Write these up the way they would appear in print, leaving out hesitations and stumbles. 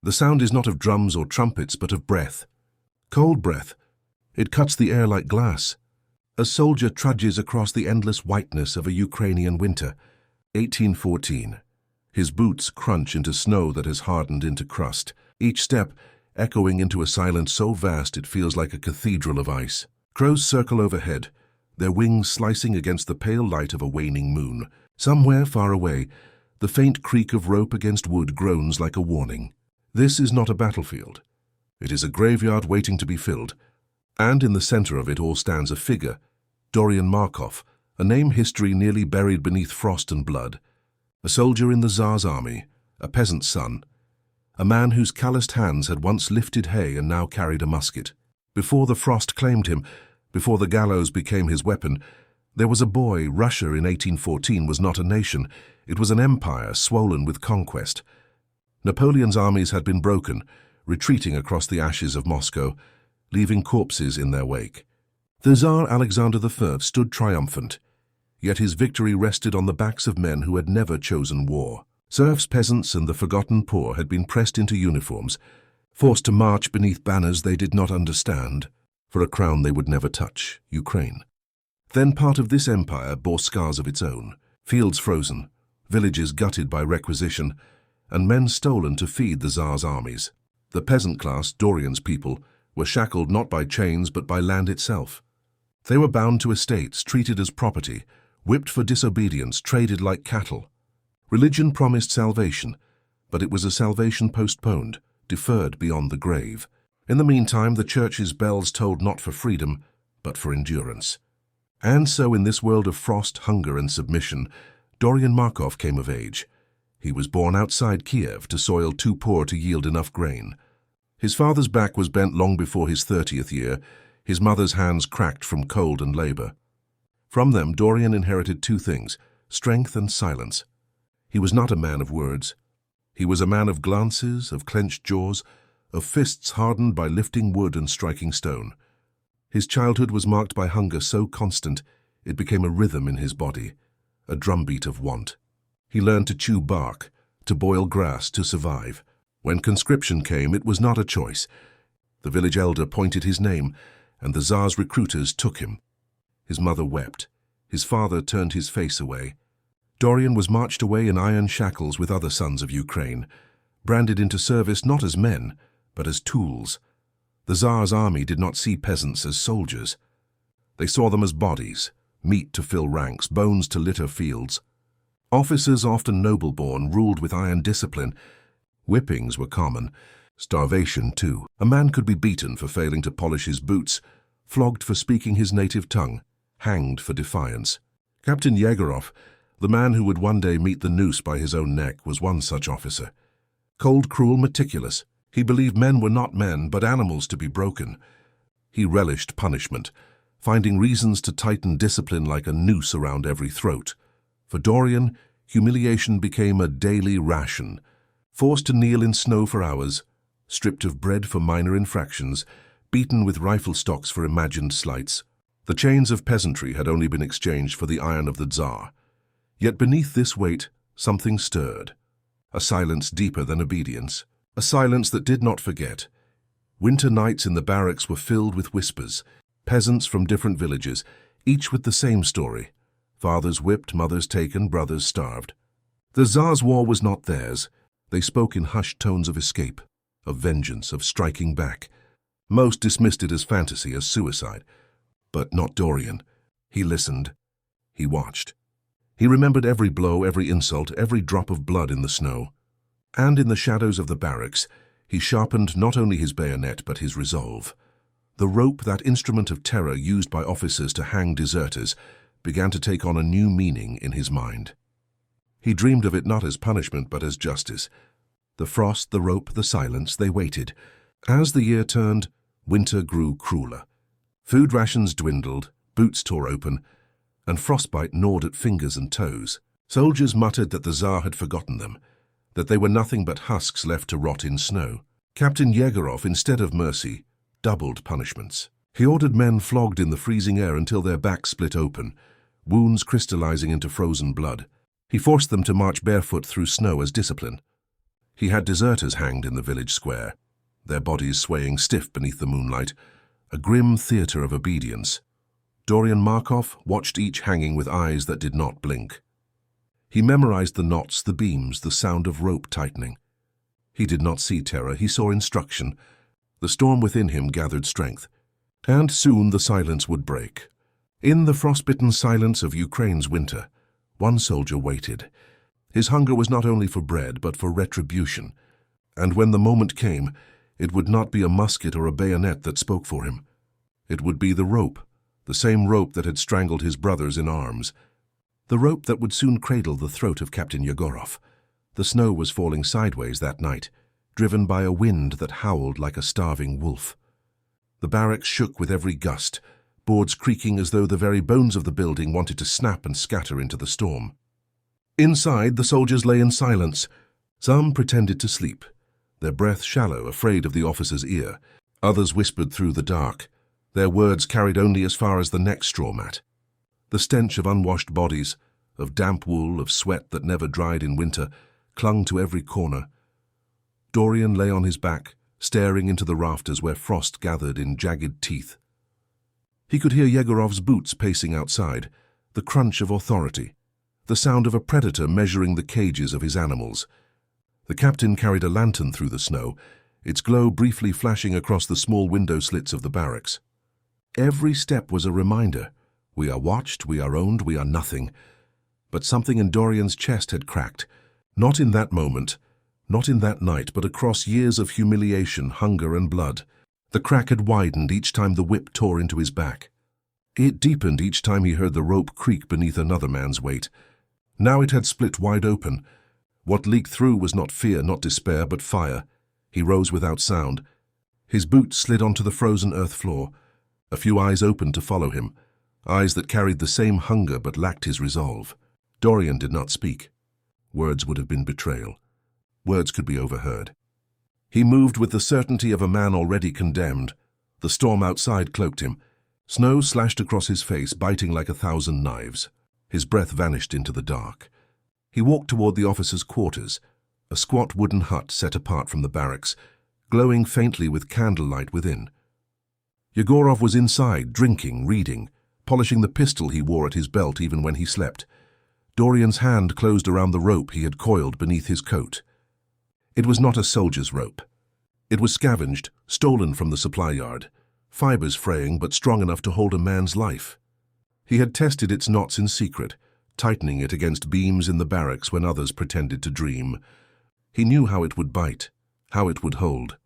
The sound is not of drums or trumpets, but of breath. Cold breath. It cuts the air like glass. A soldier trudges across the endless whiteness of a Ukrainian winter. 1814. His boots crunch into snow that has hardened into crust, each step echoing into a silence so vast it feels like a cathedral of ice. Crows circle overhead, their wings slicing against the pale light of a waning moon. Somewhere far away, the faint creak of rope against wood groans like a warning. This is not a battlefield. It is a graveyard waiting to be filled, and in the center of it all stands a figure, Dorian Markov, a name history nearly buried beneath frost and blood. A soldier in the Tsar's army, a peasant's son, a man whose calloused hands had once lifted hay and now carried a musket. Before the frost claimed him, before the gallows became his weapon, there was a boy. Russia in 1814 was not a nation, it was an empire swollen with conquest. Napoleon's armies had been broken, retreating across the ashes of Moscow, leaving corpses in their wake. The Tsar Alexander I stood triumphant, yet his victory rested on the backs of men who had never chosen war. Serfs, peasants, and the forgotten poor had been pressed into uniforms, forced to march beneath banners they did not understand, for a crown they would never touch, Ukraine. Then part of this empire bore scars of its own, fields frozen, villages gutted by requisition, and men stolen to feed the Tsar's armies. The peasant class, Dorian's people, were shackled not by chains but by land itself. They were bound to estates, treated as property, whipped for disobedience, traded like cattle. Religion promised salvation, but it was a salvation postponed, deferred beyond the grave. In the meantime, the church's bells tolled not for freedom, but for endurance. And so in this world of frost, hunger, and submission, Dorian Markov came of age. He was born outside Kiev to soil too poor to yield enough grain. His father's back was bent long before his 30th year, his mother's hands cracked from cold and labor. From them, Dorian inherited two things, strength and silence. He was not a man of words. He was a man of glances, of clenched jaws, of fists hardened by lifting wood and striking stone. His childhood was marked by hunger so constant it became a rhythm in his body, a drumbeat of want. He learned to chew bark, to boil grass to survive. When conscription came, it was not a choice. The village elder pointed his name, and the Tsar's recruiters took him. His mother wept. His father turned his face away. Dorian was marched away in iron shackles with other sons of Ukraine, branded into service not as men, but as tools. The Tsar's army did not see peasants as soldiers. They saw them as bodies, meat to fill ranks, bones to litter fields. Officers, often noble-born, ruled with iron discipline. Whippings were common, starvation too. A man could be beaten for failing to polish his boots, flogged for speaking his native tongue, hanged for defiance. Captain Yegorov, the man who would one day meet the noose by his own neck, was one such officer. Cold, cruel, meticulous, he believed men were not men, but animals to be broken. He relished punishment, finding reasons to tighten discipline like a noose around every throat. For Dorian, humiliation became a daily ration. Forced to kneel in snow for hours, stripped of bread for minor infractions, beaten with rifle stocks for imagined slights. The chains of peasantry had only been exchanged for the iron of the Tsar. Yet beneath this weight, something stirred. A silence deeper than obedience. A silence that did not forget. Winter nights in the barracks were filled with whispers. Peasants from different villages, each with the same story. Fathers whipped, mothers taken, brothers starved. The Tsar's war was not theirs. They spoke in hushed tones of escape, of vengeance, of striking back. Most dismissed it as fantasy, as suicide. But not Dorian. He listened. He watched. He remembered every blow, every insult, every drop of blood in the snow. And in the shadows of the barracks, he sharpened not only his bayonet but his resolve. The rope, that instrument of terror used by officers to hang deserters, began to take on a new meaning in his mind. He dreamed of it not as punishment but as justice. The frost, the rope, the silence, they waited. As the year turned, winter grew crueler. Food rations dwindled, boots tore open, and frostbite gnawed at fingers and toes. Soldiers muttered that the Tsar had forgotten them, that they were nothing but husks left to rot in snow. Captain Yegorov, instead of mercy, doubled punishments. He ordered men flogged in the freezing air until their backs split open, wounds crystallizing into frozen blood. He forced them to march barefoot through snow as discipline. He had deserters hanged in the village square, their bodies swaying stiff beneath the moonlight, a grim theatre of obedience. Dorian Markov watched each hanging with eyes that did not blink. He memorized the knots, the beams, the sound of rope tightening. He did not see terror, he saw instruction. The storm within him gathered strength, and soon the silence would break. In the frostbitten silence of Ukraine's winter, one soldier waited. His hunger was not only for bread, but for retribution. And when the moment came, it would not be a musket or a bayonet that spoke for him. It would be the rope, the same rope that had strangled his brothers in arms. The rope that would soon cradle the throat of Captain Yegorov. The snow was falling sideways that night, driven by a wind that howled like a starving wolf. The barracks shook with every gust, boards creaking as though the very bones of the building wanted to snap and scatter into the storm. Inside, the soldiers lay in silence. Some pretended to sleep, their breath shallow, afraid of the officer's ear. Others whispered through the dark, their words carried only as far as the next straw mat. The stench of unwashed bodies, of damp wool, of sweat that never dried in winter, clung to every corner. Dorian lay on his back, staring into the rafters where frost gathered in jagged teeth. He could hear Yegorov's boots pacing outside, the crunch of authority, the sound of a predator measuring the cages of his animals. The captain carried a lantern through the snow, its glow briefly flashing across the small window slits of the barracks. Every step was a reminder. We are watched, we are owned, we are nothing. But something in Dorian's chest had cracked, not in that moment, not in that night, but across years of humiliation, hunger, and blood. The crack had widened each time the whip tore into his back. It deepened each time he heard the rope creak beneath another man's weight. Now it had split wide open. What leaked through was not fear, not despair, but fire. He rose without sound. His boots slid onto the frozen earth floor. A few eyes opened to follow him, eyes that carried the same hunger but lacked his resolve. Dorian did not speak. Words would have been betrayal. Words could be overheard. He moved with the certainty of a man already condemned. The storm outside cloaked him. Snow slashed across his face, biting like 1,000 knives. His breath vanished into the dark. He walked toward the officers' quarters, a squat wooden hut set apart from the barracks, glowing faintly with candlelight within. Yegorov was inside, drinking, reading, polishing the pistol he wore at his belt even when he slept. Dorian's hand closed around the rope he had coiled beneath his coat. It was not a soldier's rope. It was scavenged, stolen from the supply yard, fibers fraying but strong enough to hold a man's life. He had tested its knots in secret, tightening it against beams in the barracks when others pretended to dream. He knew how it would bite, how it would hold.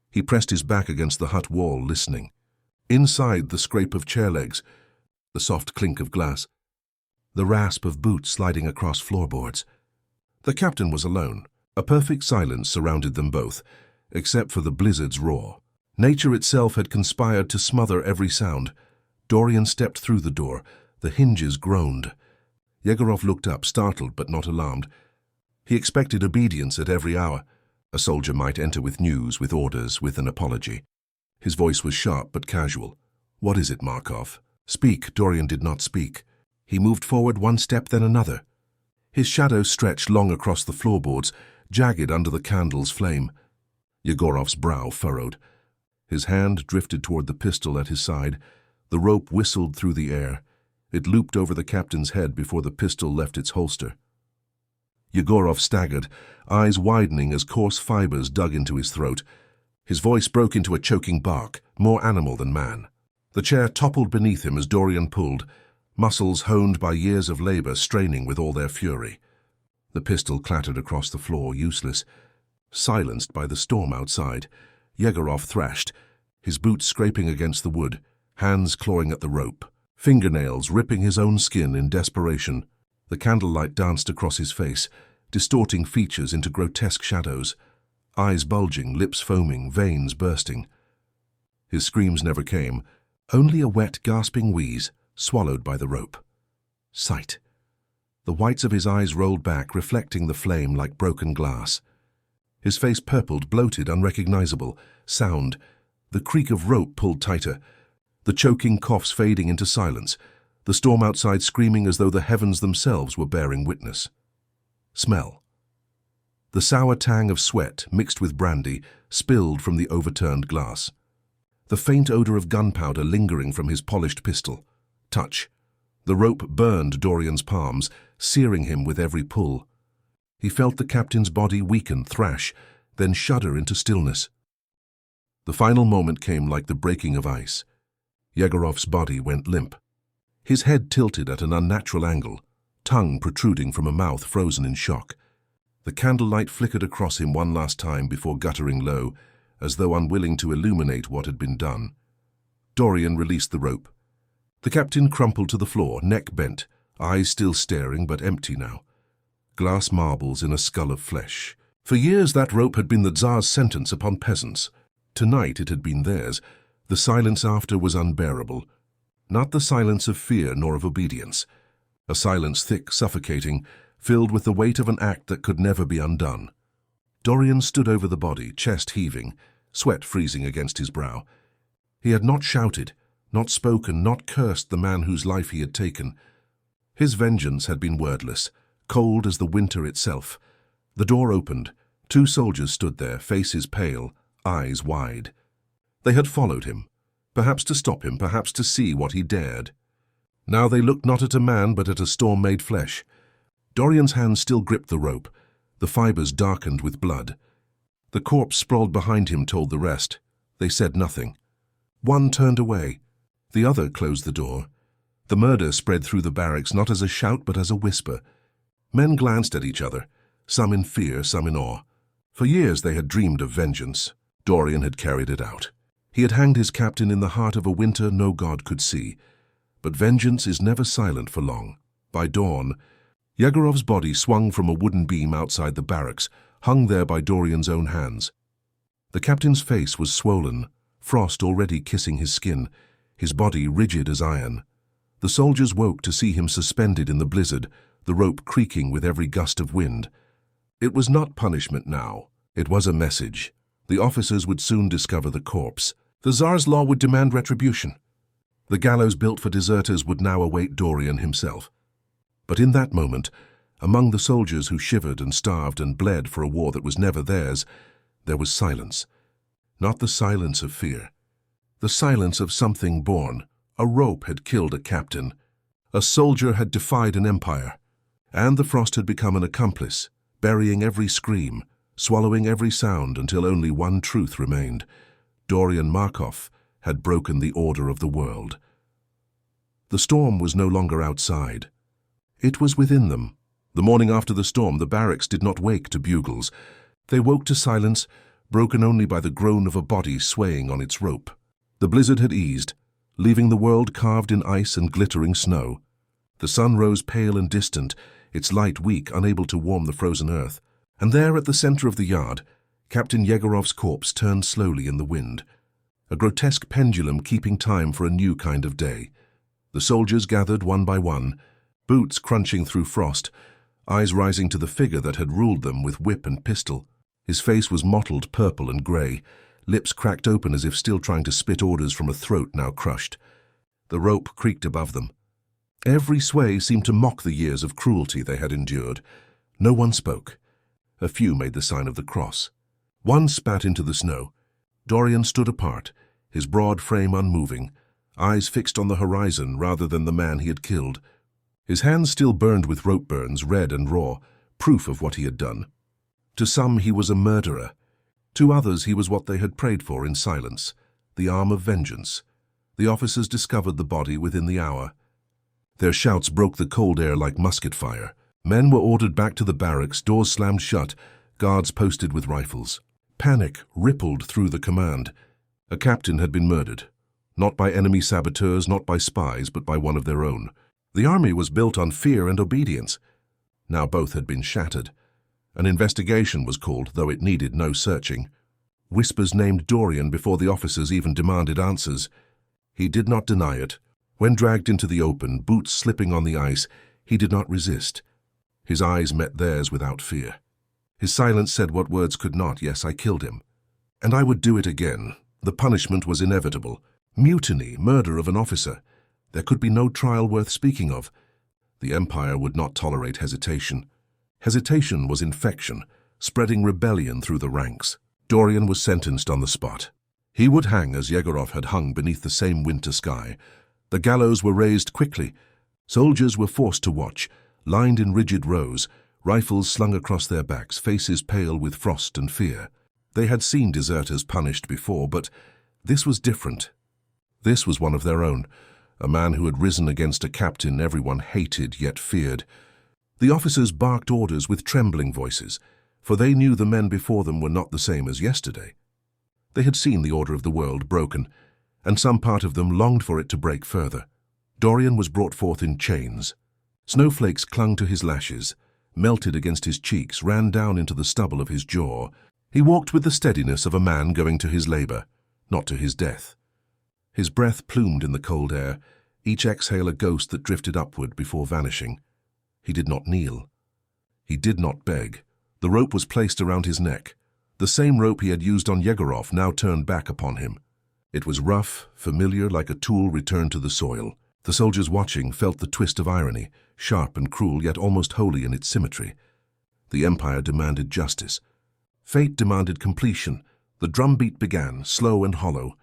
He pressed his back against the hut wall, listening. Inside, the scrape of chair legs, the soft clink of glass, the rasp of boots sliding across floorboards. The captain was alone. A perfect silence surrounded them both, except for the blizzard's roar. Nature itself had conspired to smother every sound. Dorian stepped through the door. The hinges groaned. Yegorov looked up, startled but not alarmed. He expected obedience at every hour. A soldier might enter with news, with orders, with an apology. His voice was sharp but casual. "What is it, Markov?" "Speak." Dorian did not speak. He moved forward one step, then another. His shadow stretched long across the floorboards, jagged under the candle's flame. Yegorov's brow furrowed. His hand drifted toward the pistol at his side. The rope whistled through the air. It looped over the captain's head before the pistol left its holster. Yegorov staggered, eyes widening as coarse fibers dug into his throat. His voice broke into a choking bark, more animal than man. The chair toppled beneath him as Dorian pulled, muscles honed by years of labor straining with all their fury. The pistol clattered across the floor, useless. Silenced by the storm outside, Yegorov thrashed, his boots scraping against the wood, hands clawing at the rope, fingernails ripping his own skin in desperation. The candlelight danced across his face, distorting features into grotesque shadows, eyes bulging, lips foaming, veins bursting. His screams never came, only a wet, gasping wheeze, swallowed by the rope. Sight. The whites of his eyes rolled back, reflecting the flame like broken glass. His face purpled, bloated, unrecognizable. Sound. The creak of rope pulled tighter. The choking coughs fading into silence. The storm outside screaming as though the heavens themselves were bearing witness. Smell. The sour tang of sweat, mixed with brandy, spilled from the overturned glass. The faint odor of gunpowder lingering from his polished pistol. Touch. The rope burned Dorian's palms, searing him with every pull. He felt the captain's body weaken, thrash, then shudder into stillness. The final moment came like the breaking of ice. Yegorov's body went limp. His head tilted at an unnatural angle, tongue protruding from a mouth frozen in shock. The candlelight flickered across him one last time before guttering low, as though unwilling to illuminate what had been done. Dorian released the rope. The captain crumpled to the floor, neck bent, eyes still staring but empty now. Glass marbles in a skull of flesh. For years that rope had been the Tsar's sentence upon peasants. Tonight it had been theirs. The silence after was unbearable. Not the silence of fear nor of obedience. A silence thick, suffocating, filled with the weight of an act that could never be undone. Dorian stood over the body, chest heaving, sweat freezing against his brow. He had not shouted, not spoken, not cursed the man whose life he had taken. His vengeance had been wordless, cold as the winter itself. The door opened. 2 soldiers stood there, faces pale, eyes wide. They had followed him, perhaps to stop him, perhaps to see what he dared. Now they looked not at a man but at a storm-made flesh. Dorian's hand still gripped the rope, the fibers darkened with blood. The corpse sprawled behind him told the rest. They said nothing. One turned away. The other closed the door. The murder spread through the barracks not as a shout but as a whisper. Men glanced at each other, some in fear, some in awe. For years they had dreamed of vengeance. Dorian had carried it out. He had hanged his captain in the heart of a winter no god could see. But vengeance is never silent for long. By dawn, Yegorov's body swung from a wooden beam outside the barracks, hung there by Dorian's own hands. The captain's face was swollen, frost already kissing his skin, his body rigid as iron. The soldiers woke to see him suspended in the blizzard, the rope creaking with every gust of wind. It was not punishment now. It was a message. The officers would soon discover the corpse. The Tsar's law would demand retribution. The gallows built for deserters would now await Dorian himself. But in that moment, among the soldiers who shivered and starved and bled for a war that was never theirs, there was silence. Not the silence of fear. The silence of something born. A rope had killed a captain. A soldier had defied an empire. And the frost had become an accomplice, burying every scream, swallowing every sound until only one truth remained. Dorian Markov had broken the order of the world. The storm was no longer outside. It was within them. The morning after the storm, the barracks did not wake to bugles. They woke to silence, broken only by the groan of a body swaying on its rope. The blizzard had eased, leaving the world carved in ice and glittering snow. The sun rose pale and distant, its light weak, unable to warm the frozen earth. And there at the center of the yard, Captain Yegorov's corpse turned slowly in the wind, a grotesque pendulum keeping time for a new kind of day. The soldiers gathered one by one, boots crunching through frost, eyes rising to the figure that had ruled them with whip and pistol. His face was mottled purple and grey, lips cracked open as if still trying to spit orders from a throat now crushed. The rope creaked above them. Every sway seemed to mock the years of cruelty they had endured. No one spoke. A few made the sign of the cross. One spat into the snow. Dorian stood apart, his broad frame unmoving, eyes fixed on the horizon rather than the man he had killed. His hands still burned with rope burns, red and raw, proof of what he had done. To some he was a murderer. To others he was what they had prayed for in silence, the arm of vengeance. The officers discovered the body within the hour. Their shouts broke the cold air like musket fire. Men were ordered back to the barracks, doors slammed shut, guards posted with rifles. Panic rippled through the command. A captain had been murdered. Not by enemy saboteurs, not by spies, but by one of their own. The army was built on fear and obedience. Now both had been shattered. An investigation was called, though it needed no searching. Whispers named Dorian before the officers even demanded answers. He did not deny it. When dragged into the open, boots slipping on the ice, he did not resist. His eyes met theirs without fear. His silence said what words could not. Yes, I killed him. And I would do it again. The punishment was inevitable. Mutiny, murder of an officer. There could be no trial worth speaking of. The Empire would not tolerate hesitation. Hesitation was infection, spreading rebellion through the ranks. Dorian was sentenced on the spot. He would hang as Yegorov had hung beneath the same winter sky. The gallows were raised quickly. Soldiers were forced to watch, lined in rigid rows, rifles slung across their backs, faces pale with frost and fear. They had seen deserters punished before, but this was different. This was one of their own, a man who had risen against a captain everyone hated yet feared. The officers barked orders with trembling voices, for they knew the men before them were not the same as yesterday. They had seen the order of the world broken, and some part of them longed for it to break further. Dorian was brought forth in chains. Snowflakes clung to his lashes, melted against his cheeks, ran down into the stubble of his jaw. He walked with the steadiness of a man going to his labor, not to his death. His breath plumed in the cold air, each exhale a ghost that drifted upward before vanishing. He did not kneel. He did not beg. The rope was placed around his neck. The same rope he had used on Yegorov now turned back upon him. It was rough, familiar, like a tool returned to the soil. The soldiers watching felt the twist of irony, sharp and cruel, yet almost holy in its symmetry. The Empire demanded justice. Fate demanded completion. The drumbeat began, slow and hollow.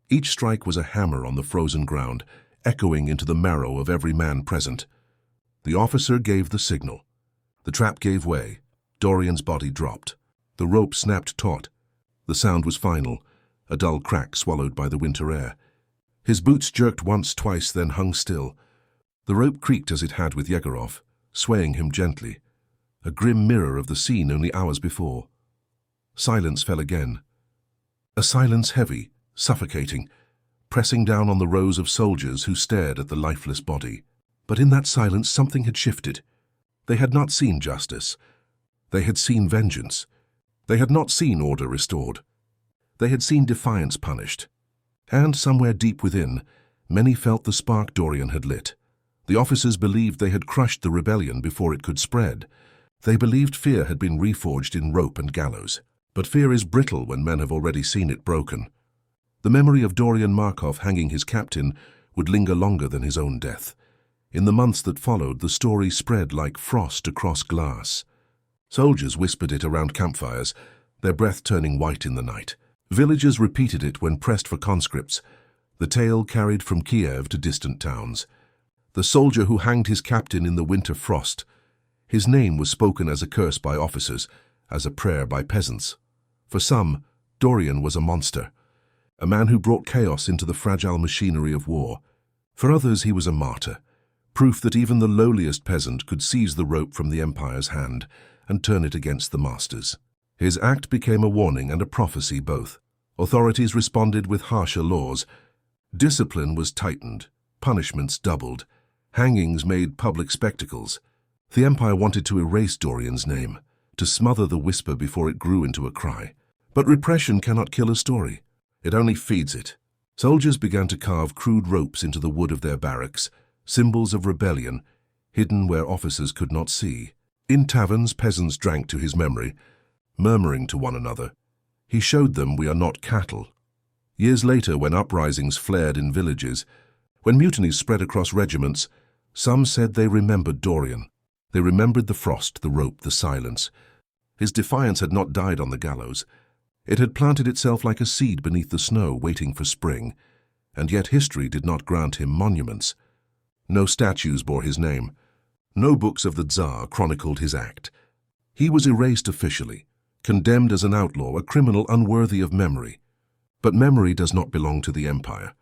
Each strike was a hammer on the frozen ground, echoing into the marrow of every man present. The officer gave the signal. The trap gave way. Dorian's body dropped. The rope snapped taut. The sound was final, a dull crack swallowed by the winter air. His boots jerked once, twice, then hung still. The rope creaked as it had with Yegorov, swaying him gently, a grim mirror of the scene only hours before. Silence fell again. A silence heavy, suffocating, pressing down on the rows of soldiers who stared at the lifeless body. But in that silence something had shifted. They had not seen justice. They had seen vengeance. They had not seen order restored. They had seen defiance punished. And somewhere deep within, many felt the spark Dorian had lit. The officers believed they had crushed the rebellion before it could spread. They believed fear had been reforged in rope and gallows. But fear is brittle when men have already seen it broken. The memory of Dorian Markov hanging his captain would linger longer than his own death. In the months that followed, the story spread like frost across glass. Soldiers whispered it around campfires, their breath turning white in the night. Villagers repeated it when pressed for conscripts. The tale carried from Kiev to distant towns. The soldier who hanged his captain in the winter frost. His name was spoken as a curse by officers, as a prayer by peasants. For some, Dorian was a monster, a man who brought chaos into the fragile machinery of war. For others, he was a martyr, proof that even the lowliest peasant could seize the rope from the Empire's hand and turn it against the masters. His act became a warning and a prophecy both. Authorities responded with harsher laws. Discipline was tightened, punishments doubled, hangings made public spectacles. The Empire wanted to erase Dorian's name, to smother the whisper before it grew into a cry. But repression cannot kill a story. It only feeds it. Soldiers began to carve crude ropes into the wood of their barracks, symbols of rebellion, hidden where officers could not see. In taverns, peasants drank to his memory, murmuring to one another. He showed them we are not cattle. Years later, when uprisings flared in villages, when mutinies spread across regiments, some said they remembered Dorian. They remembered the frost, the rope, the silence. His defiance had not died on the gallows. It had planted itself like a seed beneath the snow, waiting for spring. And yet history did not grant him monuments. No statues bore his name. No books of the Tsar chronicled his act. He was erased officially, condemned as an outlaw, a criminal unworthy of memory. But memory does not belong to the Empire.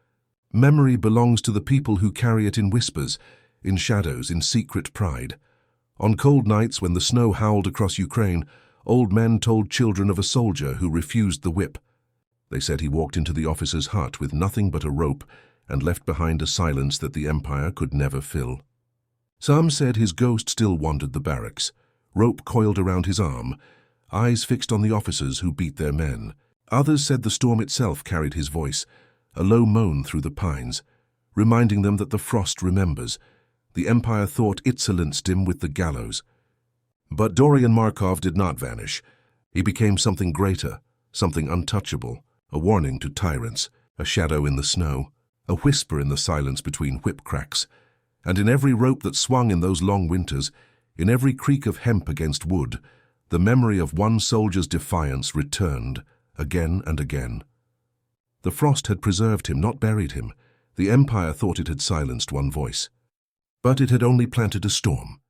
Memory belongs to the people who carry it in whispers, in shadows, in secret pride. On cold nights when the snow howled across Ukraine, old men told children of a soldier who refused the whip. They said he walked into the officer's hut with nothing but a rope and left behind a silence that the Empire could never fill. Some said his ghost still wandered the barracks, rope coiled around his arm, eyes fixed on the officers who beat their men. Others said the storm itself carried his voice, a low moan through the pines, reminding them that the frost remembers. The Empire thought it silenced him with the gallows. But Dorian Markov did not vanish. He became something greater, something untouchable, a warning to tyrants, a shadow in the snow, a whisper in the silence between whip cracks. And in every rope that swung in those long winters, in every creak of hemp against wood, The memory of one soldier's defiance returned again and again. The frost had preserved him, not buried him. The Empire thought it had silenced one voice. But it had only planted a storm.